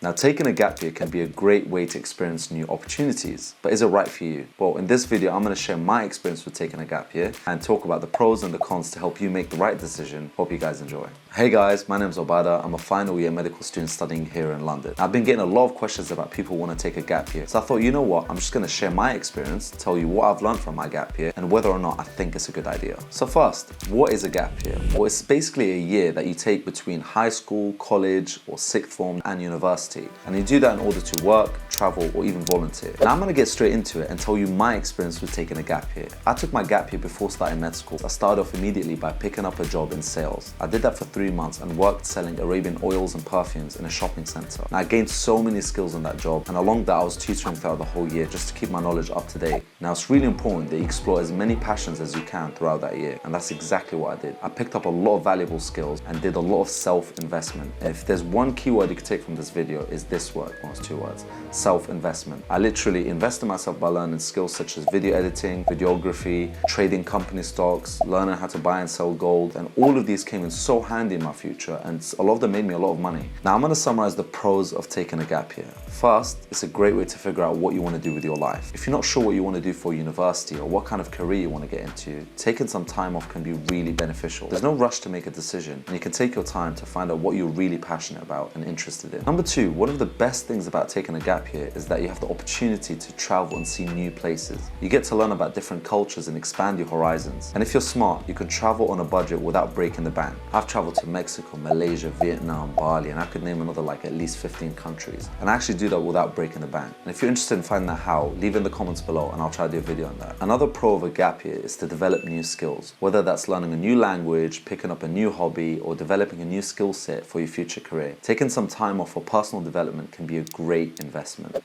Now, taking a gap year can be a great way to experience new opportunities, but is it right for you? Well, in this video, I'm going to share my experience with taking a gap year and talk about the pros and the cons to help you make the right decision. Hope you guys enjoy. Hey guys, my name's Obada. I'm a final year medical student studying here in London. I've been getting a lot of questions about people who want to take a gap year. So I thought, you know what? I'm just going to share my experience, tell you what I've learned from my gap year and whether or not I think it's a good idea. So first, what is a gap year? Well, it's basically a year that you take between high school, college, or sixth form and university. And you do that in order to work, travel, or even volunteer. Now I'm going to get straight into it and tell you my experience with taking a gap year. I took my gap year before starting med school. I started off immediately by picking up a job in sales. I did that for 3 months and worked selling Arabian oils and perfumes in a shopping center. And I gained so many skills in that job, and along that I was tutoring throughout the whole year just to keep my knowledge up to date. Now it's really important that you explore as many passions as you can throughout that year, and that's exactly what I did. I picked up a lot of valuable skills and did a lot of self-investment. If there's one keyword you could take from this video, is this word, well, it's 2 words, self-investment. I literally invested myself by learning skills such as video editing, videography, trading company stocks, learning how to buy and sell gold, and all of these came in so handy in my future, and a lot of them made me a lot of money. Now I'm going to summarize the pros of taking a gap year. First, it's a great way to figure out what you want to do with your life. If you're not sure what you want to do for university or what kind of career you want to get into, taking some time off can be really beneficial. There's no rush to make a decision, and you can take your time to find out what you're really passionate about and interested in. Number 2, one of the best things about taking a gap year is that you have the opportunity to travel and see new places. You get to learn about different cultures and expand your horizons. And if you're smart, you can travel on a budget without breaking the bank. I've traveled to Mexico, Malaysia, Vietnam, Bali, and I could name another like at least 15 countries. And I actually do that without breaking the bank. And if you're interested in finding out how, leave in the comments below and I'll try to do a video on that. Another pro of a gap year is to develop new skills, whether that's learning a new language, picking up a new hobby, or developing a new skill set for your future career. Taking some time off for personal development can be a great investment.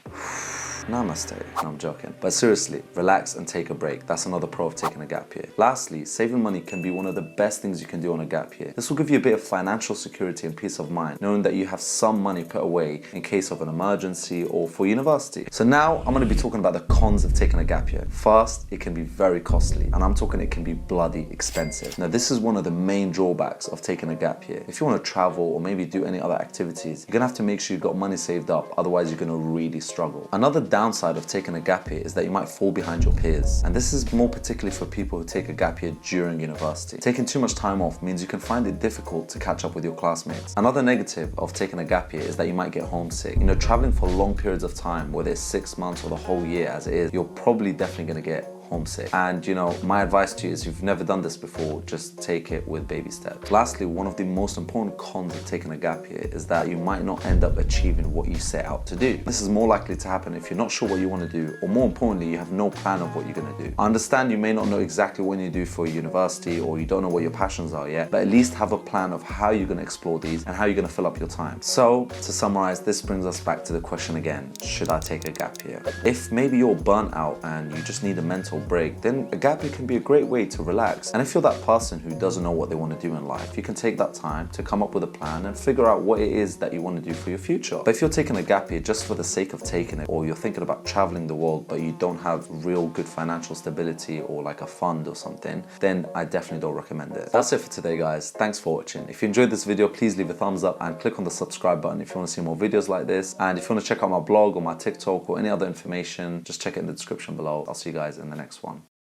Namaste. No, I'm joking. But seriously, relax and take a break. That's another pro of taking a gap year. Lastly, saving money can be one of the best things you can do on a gap year. This will give you a bit of financial security and peace of mind, knowing that you have some money put away in case of an emergency or for university. So now I'm going to be talking about the cons of taking a gap year. First, it can be very costly, and I'm talking it can be bloody expensive. Now this is one of the main drawbacks of taking a gap year. If you want to travel or maybe do any other activities, you're going to have to make sure you've got money saved up, otherwise you're going to really struggle. Another downside of taking a gap year is that you might fall behind your peers, and this is more particularly for people who take a gap year during university. Taking too much time off means you can find it difficult to catch up with your classmates. Another negative of taking a gap year is that you might get homesick. You know, traveling for long periods of time, whether it's 6 months or the whole year as it is, you're probably definitely going to get homesick. And you know, my advice to you is, if you've never done this before, just take it with baby steps. Lastly, one of the most important cons of taking a gap year is that you might not end up achieving what you set out to do. This is more likely to happen if you're not sure what you want to do, or more importantly, you have no plan of what you're going to do. I understand you may not know exactly what you do for university, or you don't know what your passions are yet, but at least have a plan of how you're going to explore these and how you're going to fill up your time. So to summarize, this brings us back to the question again: should I take a gap year? If maybe you're burnt out and you just need a mental break, then a gap year can be a great way to relax. And if you're that person who doesn't know what they want to do in life, you can take that time to come up with a plan and figure out what it is that you want to do for your future. But if you're taking a gap year just for the sake of taking it, or you're thinking about traveling the world but you don't have real good financial stability or like a fund or something, then I definitely don't recommend it. That's it for today, guys. Thanks for watching. If you enjoyed this video, please leave a thumbs up and click on the subscribe button if you want to see more videos like this. And if you want to check out my blog or my TikTok or any other information, just check it in the description below. I'll see you guys in the next one.